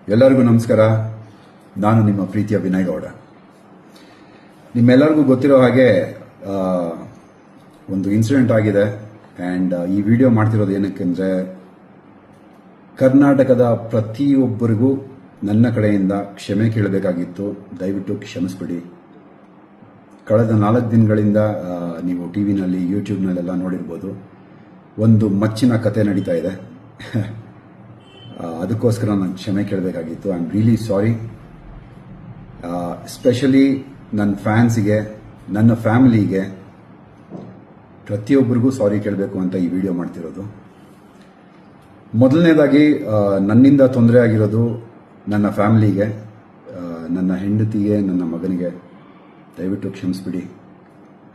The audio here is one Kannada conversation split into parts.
ಎಲ್ಲರಿಗೂ ನಮಸ್ಕಾರ. ನಾನು ನಿಮ್ಮ ಪ್ರೀತಿಯ ವಿನಯ್ ಗೌಡ. ನಿಮ್ಮೆಲ್ಲರಿಗೂ ಗೊತ್ತಿರೋ ಹಾಗೆ ಒಂದು ಇನ್ಸಿಡೆಂಟ್ ಆಗಿದೆ. ಆ್ಯಂಡ್ ಈ ವಿಡಿಯೋ ಮಾಡ್ತಿರೋದು ಏನಕ್ಕೆಂದರೆ, ಕರ್ನಾಟಕದ ಪ್ರತಿಯೊಬ್ಬರಿಗೂ ನನ್ನ ಕಡೆಯಿಂದ ಕ್ಷಮೆ ಕೇಳಬೇಕಾಗಿತ್ತು. ದಯವಿಟ್ಟು ಕ್ಷಮಿಸ್ಬಿಡಿ. ಕಳೆದ 4 ದಿನಗಳಿಂದ ನೀವು ಟಿವಿನಲ್ಲಿ, ಯೂಟ್ಯೂಬ್ನಲ್ಲೆಲ್ಲ ನೋಡಿರ್ಬೋದು, ಒಂದು ಮಚ್ಚಿನ ಕತೆ ನಡೀತಾ ಇದೆ. ಅದಕ್ಕೋಸ್ಕರ ನಾನು ಕ್ಷಮೆ ಕೇಳಬೇಕಾಗಿತ್ತು. I am really sorry. Especially ನನ್ನ ಫ್ಯಾನ್ಸಿಗೆ, ನನ್ನ ಫ್ಯಾಮಿಲಿಗೆ, ಪ್ರತಿಯೊಬ್ಬರಿಗೂ ಸಾರಿ ಕೇಳಬೇಕು ಅಂತ ಈ ವಿಡಿಯೋ ಮಾಡ್ತಿರೋದು. ಮೊದಲನೇದಾಗಿ ನನ್ನಿಂದ ತೊಂದರೆ ಆಗಿರೋದು ನನ್ನ ಫ್ಯಾಮಿಲಿಗೆ, ನನ್ನ ಹೆಂಡತಿಗೆ, ನನ್ನ ಮಗನಿಗೆ ದಯವಿಟ್ಟು ಕ್ಷಮಿಸ್ಬಿಡಿ.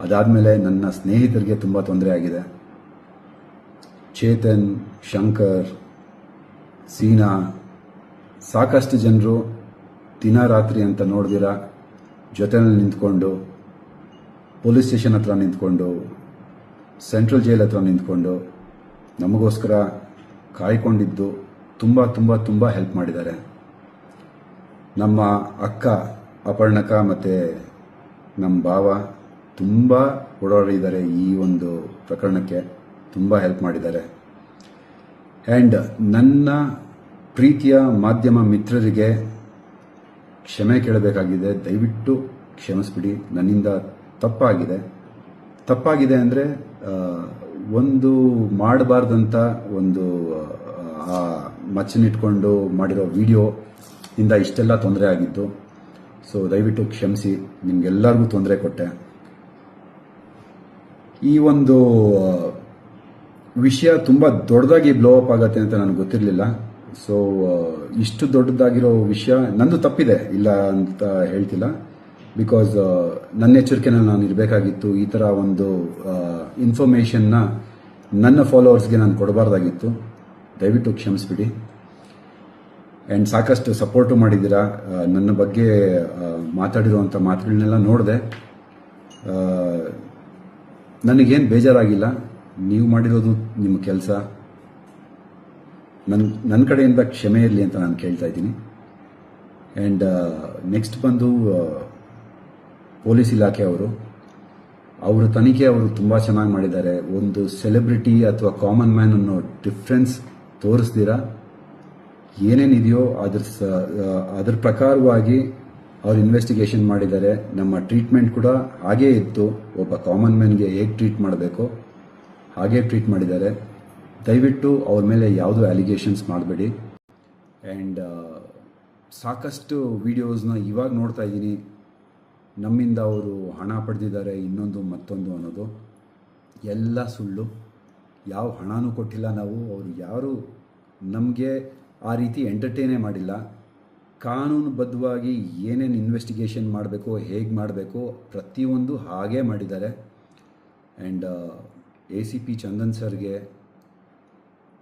ಅದಾದಮೇಲೆ ನನ್ನ ಸ್ನೇಹಿತರಿಗೆ ತುಂಬ ತೊಂದರೆ ಆಗಿದೆ. ಚೇತನ್, ಶಂಕರ್, ಸೀನಾ, ಸಾಕಷ್ಟು ಜನರು ದಿನ ರಾತ್ರಿ ಅಂತ ನೋಡ್ದಿರ ಜೊತೆಯಲ್ಲಿ ನಿಂತ್ಕೊಂಡು, ಪೊಲೀಸ್ ಸ್ಟೇಷನ್ ಹತ್ರ ನಿಂತ್ಕೊಂಡು, ಸೆಂಟ್ರಲ್ ಜೈಲ್ ಹತ್ರ ನಿಂತ್ಕೊಂಡು ನಮಗೋಸ್ಕರ ಕಾಯ್ಕೊಂಡಿದ್ದು ತುಂಬ ತುಂಬ ತುಂಬ ಹೆಲ್ಪ್ ಮಾಡಿದ್ದಾರೆ. ನಮ್ಮ ಅಕ್ಕ ಅಪರ್ಣಕ ಮತ್ತು ನಮ್ಮ ಭಾವ ತುಂಬ ಓಡಾಡಿದ್ದಾರೆ. ಈ ಒಂದು ಪ್ರಕರಣಕ್ಕೆ ತುಂಬ ಹೆಲ್ಪ್ ಮಾಡಿದ್ದಾರೆ. ಆ್ಯಂಡ್ ನನ್ನ ಪ್ರೀತಿಯ ಮಾಧ್ಯಮ ಮಿತ್ರರಿಗೆ ಕ್ಷಮೆ ಕೇಳಬೇಕಾಗಿದೆ. ದಯವಿಟ್ಟು ಕ್ಷಮಿಸ್ಬಿಡಿ. ನನ್ನಿಂದ ತಪ್ಪಾಗಿದೆ ಅಂದರೆ ಒಂದು ಮಾಡಬಾರ್ದಂಥ ಒಂದು ಮಚ್ಚನಿಟ್ಕೊಂಡು ಮಾಡಿರೋ ವಿಡಿಯೋ ಇಂದ ಇಷ್ಟೆಲ್ಲ ತೊಂದರೆ ಆಗಿದ್ದು. ಸೊ ದಯವಿಟ್ಟು ಕ್ಷಮಿಸಿ. ನಿಮಗೆಲ್ಲರಿಗೂ ತೊಂದರೆ ಕೊಟ್ಟೆ. ಈ ಒಂದು ವಿಷಯ ತುಂಬ ದೊಡ್ಡದಾಗಿ ಬ್ಲೋ ಅಪ್ ಆಗುತ್ತೆ ಅಂತ ನನಗೆ ಗೊತ್ತಿರಲಿಲ್ಲ. ಸೊ ಇಷ್ಟು ದೊಡ್ಡದಾಗಿರೋ ವಿಷಯ ನಂದು ತಪ್ಪಿದೆ, ಇಲ್ಲ ಅಂತ ಹೇಳ್ತಿಲ್ಲ. ಬಿಕಾಸ್ ನನ್ನ ಎಚ್ಚರಿಕೆನಲ್ಲಿ ನಾನು ಇರಬೇಕಾಗಿತ್ತು. ಈ ಥರ ಒಂದು ಇನ್ಫಾರ್ಮೇಷನ್ನ ನನ್ನ ಫಾಲೋವರ್ಸ್ಗೆ ನಾನು ಕೊಡಬಾರ್ದಾಗಿತ್ತು. ದಯವಿಟ್ಟು ಕ್ಷಮಿಸ್ಬಿಡಿ. ಆ್ಯಂಡ್ ಸಾಕಷ್ಟು ಸಪೋರ್ಟು ಮಾಡಿದ್ದೀರಾ. ನನ್ನ ಬಗ್ಗೆ ಮಾತಾಡಿರುವಂಥ ಮಾತುಗಳನ್ನೆಲ್ಲ ನೋಡಿದೆ. ನನಗೇನು ಬೇಜಾರಾಗಿಲ್ಲ. ನೀವು ಮಾಡಿರೋದು ನಿಮ್ಮ ಕೆಲಸ. ನನ್ನ ಕಡೆಯಿಂದ ಕ್ಷಮೆ ಇರಲಿ ಅಂತ ನಾನು ಕೇಳ್ತಾ ಇದ್ದೀನಿ. ಆ್ಯಂಡ್ ನೆಕ್ಸ್ಟ್ ಬಂದು ಪೊಲೀಸ್ ಇಲಾಖೆ ಅವರ ತನಿಖೆ ಅವರು ತುಂಬ ಚೆನ್ನಾಗಿ ಮಾಡಿದ್ದಾರೆ. ಒಂದು ಸೆಲೆಬ್ರಿಟಿ ಅಥವಾ ಕಾಮನ್ ಮ್ಯಾನ್ ಅನ್ನೋ ಡಿಫ್ರೆನ್ಸ್ ತೋರಿಸ್ದಿರಾ ಏನೇನಿದೆಯೋ ಅದ್ರ ಪ್ರಕಾರವಾಗಿ ಅವ್ರು ಇನ್ವೆಸ್ಟಿಗೇಷನ್ ಮಾಡಿದ್ದಾರೆ. ನಮ್ಮ ಟ್ರೀಟ್ಮೆಂಟ್ ಕೂಡ ಹಾಗೇ ಇತ್ತು. ಒಬ್ಬ ಕಾಮನ್ ಮ್ಯಾನ್ಗೆ ಹೇಗೆ ಟ್ರೀಟ್ ಮಾಡಬೇಕೋ ಹಾಗೇ ಟ್ರೀಟ್ ಮಾಡಿದ್ದಾರೆ. ದಯವಿಟ್ಟು ಅವ್ರ ಮೇಲೆ ಯಾವುದೂ ಅಲಿಗೇಷನ್ಸ್ ಮಾಡಬೇಡಿ. ಆ್ಯಂಡ್ ಸಾಕಷ್ಟು ವಿಡಿಯೋಸ್ನ ಇವಾಗ ನೋಡ್ತಾ ಇದ್ದೀನಿ. ನಮ್ಮಿಂದ ಅವರು ಹಣ ಪಡೆದಿದ್ದಾರೆ, ಇನ್ನೊಂದು ಮತ್ತೊಂದು ಅನ್ನೋದು ಎಲ್ಲ ಸುಳ್ಳು. ಯಾವ ಹಣನೂ ಕೊಟ್ಟಿಲ್ಲ ನಾವು. ಅವರು ಯಾರು ನಮಗೆ ಆ ರೀತಿ ಎಂಟರ್ಟೈನೇ ಮಾಡಿಲ್ಲ. ಕಾನೂನುಬದ್ಧವಾಗಿ ಏನೇನು ಇನ್ವೆಸ್ಟಿಗೇಷನ್ ಮಾಡಬೇಕು, ಹೇಗೆ ಮಾಡಬೇಕು, ಪ್ರತಿಯೊಂದು ಹಾಗೇ ಮಾಡಿದ್ದಾರೆ. ಆ್ಯಂಡ್ ACP ಚಂದನ್ ಸರ್ಗೆ,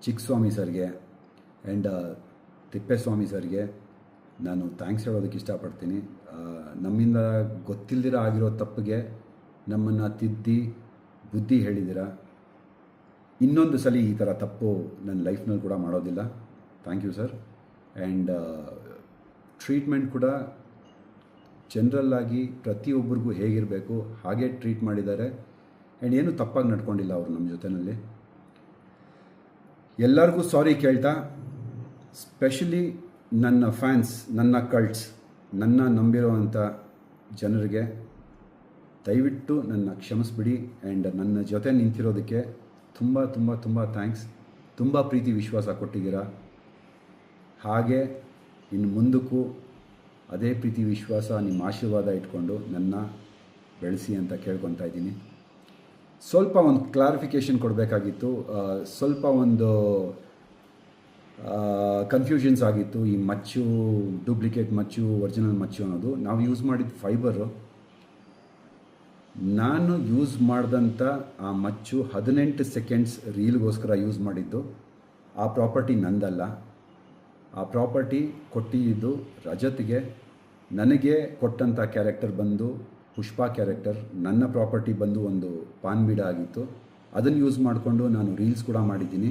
ಚಿಕ್ಕಸ್ವಾಮಿ ಸರ್ಗೆ ಆ್ಯಂಡ್ ತಿಪ್ಪೇಸ್ವಾಮಿ ಸರ್ಗೆ ನಾನು ಥ್ಯಾಂಕ್ಸ್ ಹೇಳೋದಕ್ಕೆ ಇಷ್ಟಪಡ್ತೀನಿ. ನಮ್ಮಿಂದ ಗೊತ್ತಿಲ್ಲದಿರ ಆಗಿರೋ ತಪ್ಪಿಗೆ ನಮ್ಮನ್ನು ತಿದ್ದಿ ಬುದ್ಧಿ ಹೇಳಿದ್ದೀರ. ಇನ್ನೊಂದು ಸಲ ಈ ಥರ ತಪ್ಪು ನನ್ನ ಲೈಫ್ನಲ್ಲಿ ಕೂಡ ಮಾಡೋದಿಲ್ಲ. Thank you sir. And treatment ಕೂಡ ಜನರಲ್ಲಾಗಿ ಪ್ರತಿಯೊಬ್ಬರಿಗೂ ಹೇಗಿರಬೇಕು ಹಾಗೆ ಟ್ರೀಟ್ ಮಾಡಿದ್ದಾರೆ. ಆ್ಯಂಡ್ ಏನೂ ತಪ್ಪಾಗಿ ನಡ್ಕೊಂಡಿಲ್ಲ ಅವರು ನಮ್ಮ ಜೊತೆಯಲ್ಲಿ. ಎಲ್ಲರಿಗೂ ಸಾರಿ ಕೇಳ್ತಾ, ಸ್ಪೆಷಲಿ ನನ್ನ ಫ್ಯಾನ್ಸ್, ನನ್ನ ಕಲ್ಟ್ಸ್, ನನ್ನ ನಂಬಿರುವಂಥ ಜನರಿಗೆ ದಯವಿಟ್ಟು ನನ್ನ ಕ್ಷಮಿಸ್ಬಿಡಿ. ಆ್ಯಂಡ್ ನನ್ನ ಜೊತೆ ನಿಂತಿರೋದಕ್ಕೆ ತುಂಬ ತುಂಬ ತುಂಬ ಥ್ಯಾಂಕ್ಸ್. ತುಂಬ ಪ್ರೀತಿ ವಿಶ್ವಾಸ ಕೊಟ್ಟಿದ್ದೀರಾ. ಹಾಗೆ ಇನ್ನು ಮುಂದಕ್ಕೂ ಅದೇ ಪ್ರೀತಿ ವಿಶ್ವಾಸ, ನಿಮ್ಮ ಆಶೀರ್ವಾದ ಇಟ್ಕೊಂಡು ನನ್ನ ಬೆಳೆಸಿ ಅಂತ ಕೇಳ್ಕೊತಾ ಇದ್ದೀನಿ. ಸ್ವಲ್ಪ ಒಂದು ಕ್ಲಾರಿಫಿಕೇಷನ್ ಕೊಡಬೇಕಾಗಿತ್ತು. ಸ್ವಲ್ಪ ಒಂದು ಕನ್ಫ್ಯೂಷನ್ಸ್ ಆಗಿತ್ತು. ಈ ಮಚ್ಚು, ಡೂಪ್ಲಿಕೇಟ್ ಮಚ್ಚು, ಒರಿಜಿನಲ್ ಮಚ್ಚು ಅನ್ನೋದು. ನಾವು ಯೂಸ್ ಮಾಡಿದ ಫೈಬರು, ನಾನು ಯೂಸ್ ಮಾಡಿದಂಥ ಆ ಮಚ್ಚು 18 ಸೆಕೆಂಡ್ಸ್ ರೀಲ್ಗೋಸ್ಕರ ಯೂಸ್ ಮಾಡಿದ್ದು. ಆ ಪ್ರಾಪರ್ಟಿ ನಂದಲ್ಲ. ಆ ಪ್ರಾಪರ್ಟಿ ಕೊಟ್ಟಿದ್ದು ರಜತ್ಗೆ. ನನಗೆ ಕೊಟ್ಟಂಥ ಕ್ಯಾರೆಕ್ಟರ್ ಬಂದು ಪುಷ್ಪಾ ಕ್ಯಾರೆಕ್ಟರ್. ನನ್ನ ಪ್ರಾಪರ್ಟಿ ಬಂದು ಒಂದು ಪಾನ್ ಬೀಡ ಆಗಿತ್ತು. ಅದನ್ನು ಯೂಸ್ ಮಾಡಿಕೊಂಡು ನಾನು ರೀಲ್ಸ್ ಕೂಡ ಮಾಡಿದ್ದೀನಿ.